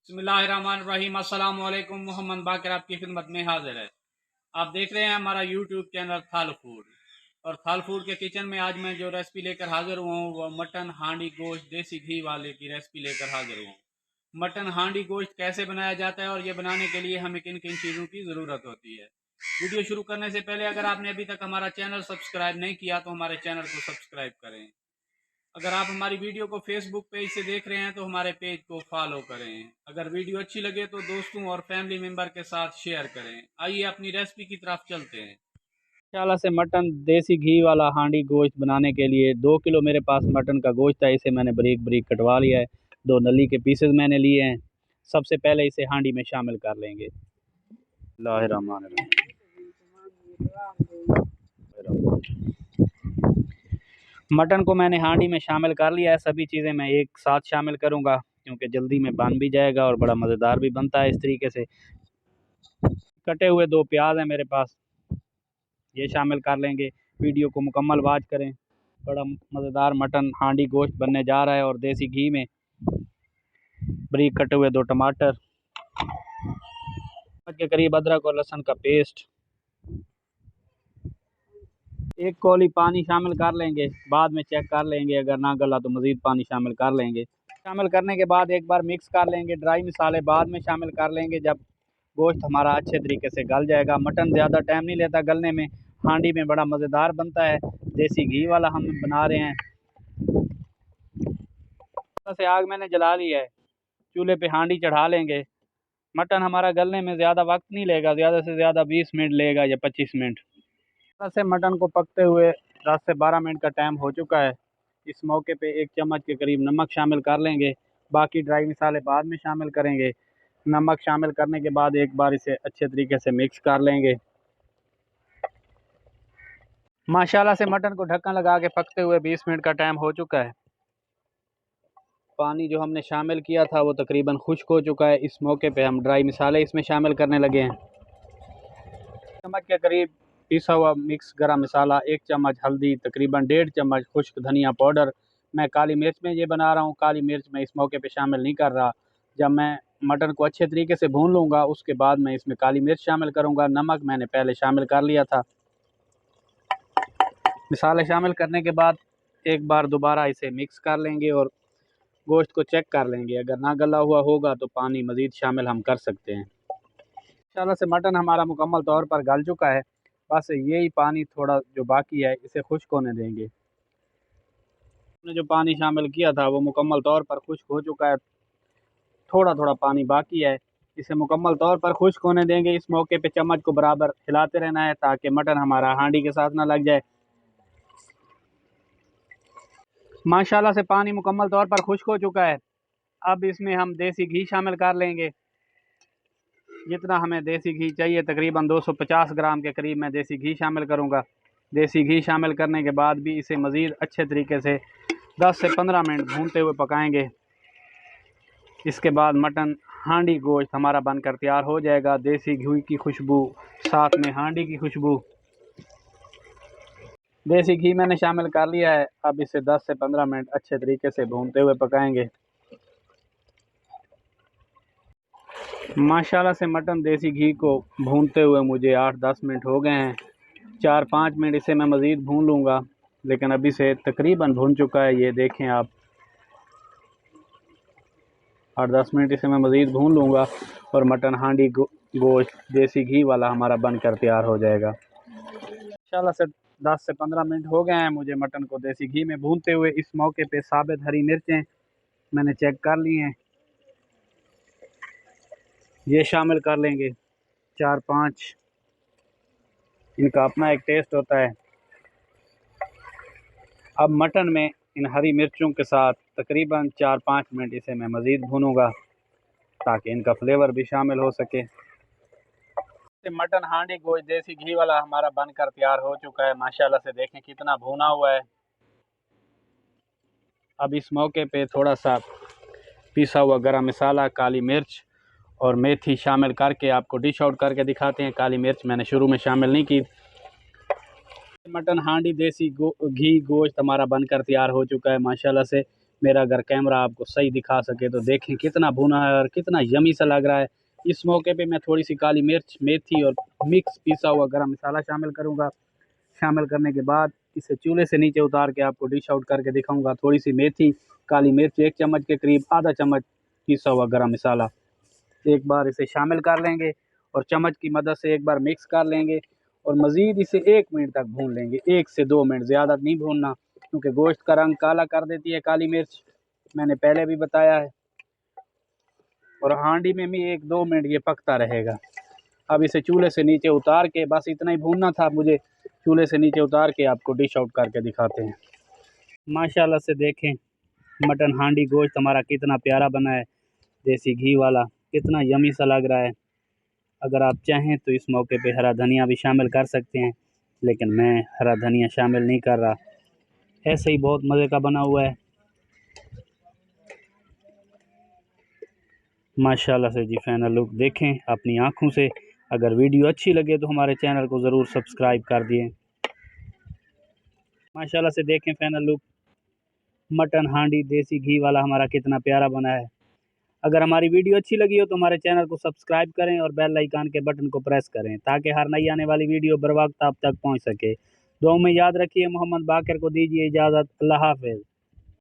बिस्मिल्लाहिर्रहमानिर्रहीम। अस्सलाम वालेकुम। मोहम्मद बाकर आपकी खिदमत में हाजिर है। आप देख रहे हैं हमारा यूट्यूब चैनल थल फूड। और थल फूड के किचन में आज मैं जो रेसिपी लेकर हाजिर हुआ हूँ वो मटन हांडी गोश्त देसी घी वाले की रेसिपी लेकर हाजिर हुआ हूँ। मटन हांडी गोश्त कैसे बनाया जाता है और ये बनाने के लिए हमें किन किन चीज़ों की ज़रूरत होती है। वीडियो शुरू करने से पहले अगर आपने अभी तक हमारा चैनल सब्सक्राइब नहीं किया तो हमारे चैनल को सब्सक्राइब करें। अगर आप हमारी वीडियो को फेसबुक पेज से देख रहे हैं तो हमारे पेज को फॉलो करें। अगर वीडियो अच्छी लगे तो दोस्तों और फैमिली मेंबर के साथ शेयर करें। आइए अपनी रेसिपी की तरफ चलते हैं। शाला से मटन देसी घी वाला हांडी गोश्त बनाने के लिए 2 किलो मेरे पास मटन का गोश्त है। इसे मैंने बारीक बारीक कटवा लिया है। 2 नली के पीसेस मैंने लिए हैं। सबसे पहले इसे हांडी में शामिल कर लेंगे। मटन को मैंने हांडी में शामिल कर लिया है। सभी चीज़ें मैं एक साथ शामिल करूंगा क्योंकि जल्दी में बन भी जाएगा और बड़ा मज़ेदार भी बनता है इस तरीके से। कटे हुए 2 प्याज हैं मेरे पास, ये शामिल कर लेंगे। वीडियो को मुकम्मल वॉच करें। बड़ा मज़ेदार मटन हांडी गोश्त बनने जा रहा है और देसी घी में। बारीक कटे हुए 2 टमाटर, के करीब अदरक और लहसुन का पेस्ट, 1 कौली पानी शामिल कर लेंगे। बाद में चेक कर लेंगे, अगर ना गला तो मज़ीद पानी शामिल कर लेंगे। शामिल करने के बाद एक बार मिक्स कर लेंगे। ड्राई मसाले बाद में शामिल कर लेंगे जब गोश्त हमारा अच्छे तरीके से गल जाएगा। मटन ज़्यादा टाइम नहीं लेता गलने में, हांडी में बड़ा मज़ेदार बनता है। देसी घी वाला हम बना रहे हैं। से आग मैंने जला ली है, चूल्हे पे हांडी चढ़ा लेंगे। मटन हमारा गलने में ज़्यादा वक्त नहीं लेगा, ज़्यादा से ज़्यादा 20 मिनट लेगा या 25 मिनट। से मटन को पकते हुए 10 से 12 मिनट का टाइम हो चुका है। इस मौके पे 1 चम्मच के करीब नमक शामिल कर लेंगे। बाकी ड्राई मसाले बाद में शामिल करेंगे। नमक शामिल करने के बाद एक बार इसे अच्छे तरीके से मिक्स कर लेंगे। माशाल्लाह से मटन को ढक्कन लगा के पकते हुए 20 मिनट का टाइम हो चुका है। पानी जो हमने शामिल किया था वो तकरीबन खुश्क हो चुका है। इस मौके पे हम ड्राई मसाले इसमें शामिल करने लगे हैं। चम्मच के करीब पिसा हुआ मिक्स गरम मसाला, 1 चम्मच हल्दी, तकरीबन 1.5 चम्मच खुश्क धनिया पाउडर। मैं काली मिर्च में ये बना रहा हूँ, काली मिर्च मैं इस मौके पे शामिल नहीं कर रहा। जब मैं मटन को अच्छे तरीके से भून लूँगा उसके बाद मैं इसमें काली मिर्च शामिल करूँगा। नमक मैंने पहले शामिल कर लिया था। मसाले शामिल करने के बाद एक बार दोबारा इसे मिक्स कर लेंगे और गोश्त को चेक कर लेंगे। अगर ना गला हुआ होगा तो पानी मज़ीद शामिल हम कर सकते हैं। इंशाल्लाह से मटन हमारा मुकम्मल तौर पर गल चुका है। बस यही पानी थोड़ा जो बाकी है इसे खुश्क होने देंगे। हमने जो पानी शामिल किया था वो मुकम्मल तौर पर खुश्क हो चुका है। थोड़ा थोड़ा पानी बाकी है, इसे मुकम्मल तौर पर खुश्क होने देंगे। इस मौके पे चम्मच को बराबर हिलाते रहना है ताकि मटन हमारा हांडी के साथ ना लग जाए। माशाल्लाह से पानी मुकम्मल तौर पर खुश्क हो चुका है। अब इसमें हम देसी घी शामिल कर लेंगे। जितना हमें देसी घी चाहिए तकरीबन 250 ग्राम के करीब मैं देसी घी शामिल करूँगा। देसी घी शामिल करने के बाद भी इसे मज़ीद अच्छे तरीके से 10 से 15 मिनट भूनते हुए पकाएंगे। इसके बाद मटन हांडी गोश्त हमारा बनकर तैयार हो जाएगा। देसी घी की खुशबू, साथ में हांडी की खुशबू। देसी घी मैंने शामिल कर लिया है। अब इसे 10 से 15 मिनट अच्छे तरीके से भूनते हुए पकाएंगे। माशाल्लाह से मटन देसी घी को भूनते हुए मुझे 8-10 मिनट हो गए हैं। 4-5 मिनट इसे मैं मज़ीद भून लूँगा, लेकिन अभी से तकरीबन भून चुका है। ये देखें आप, 8-10 मिनट इसे मैं मज़ीद भून लूँगा और मटन हांडी गोश्त देसी घी वाला हमारा बनकर तैयार हो जाएगा। इंशाल्लाह से 10 से 15 मिनट हो गए हैं मुझे मटन को देसी घी में भूनते हुए। इस मौके पे साबित हरी मिर्चें मैंने चेक कर ली हैं, ये शामिल कर लेंगे 4-5। इनका अपना एक टेस्ट होता है। अब मटन में इन हरी मिर्चों के साथ तकरीबन 4-5 मिनट इसे मैं मज़ीद भूनूंगा ताकि इनका फ्लेवर भी शामिल हो सके। मटन हांडी गोश्त देसी घी वाला हमारा बनकर तैयार हो चुका है। माशाल्लाह से देखें कितना भुना हुआ है। अब इस मौके पे थोड़ा सा पिसा हुआ गरम मसाला, काली मिर्च और मेथी शामिल करके आपको डिश आउट करके दिखाते हैं। काली मिर्च मैंने शुरू में शामिल नहीं की। मटन हांडी देसी घी गोश्त हमारा बनकर तैयार हो चुका है। माशाल्लाह से मेरा अगर कैमरा आपको सही दिखा सके तो देखें कितना भुना है और कितना यमी सा लग रहा है। इस मौके पे मैं थोड़ी सी काली मिर्च, मेथी और मिक्स पिसा हुआ गरम मसाला शामिल करूँगा। शामिल करने के बाद इसे चूल्हे से नीचे उतार के आपको डिश आउट करके दिखाऊंगा। थोड़ी सी मेथी, काली मिर्च 1 चम्मच के करीब, आधा चम्मच पिसा हुआ गरम मसाला, एक बार इसे शामिल कर लेंगे और चम्मच की मदद से एक बार मिक्स कर लेंगे और मज़ीद इसे 1 मिनट तक भून लेंगे। 1 से 2 मिनट, ज़्यादा नहीं भूनना क्योंकि गोश्त का रंग काला कर देती है काली मिर्च, मैंने पहले भी बताया है। और हांडी में भी 1-2 मिनट ये पकता रहेगा। अब इसे चूल्हे से नीचे उतार के, बस इतना ही भूनना था मुझे, चूल्हे से नीचे उतार के आपको डिश आउट करके दिखाते हैं। माशाल्लाह से देखें मटन हांडी गोश्त हमारा कितना प्यारा बना है, देसी घी वाला, कितना यमी सा लग रहा है। अगर आप चाहें तो इस मौके पे हरा धनिया भी शामिल कर सकते हैं, लेकिन मैं हरा धनिया शामिल नहीं कर रहा। ऐसे ही बहुत मज़े का बना हुआ है माशाल्लाह से जी। फाइनल लुक देखें अपनी आँखों से। अगर वीडियो अच्छी लगे तो हमारे चैनल को ज़रूर सब्सक्राइब कर दिए। माशाल्लाह से देखें फाइनल लुक मटन हांडी देसी घी वाला हमारा कितना प्यारा बना है। अगर हमारी वीडियो अच्छी लगी हो तो हमारे चैनल को सब्सक्राइब करें और बेल आइकन के बटन को प्रेस करें ताकि हर नई आने वाली वीडियो बर वक्त आप तक पहुंच सके। दुआ में याद रखिए। मोहम्मद बाकर को दीजिए इजाज़त। अल्लाह हाफ़िज़।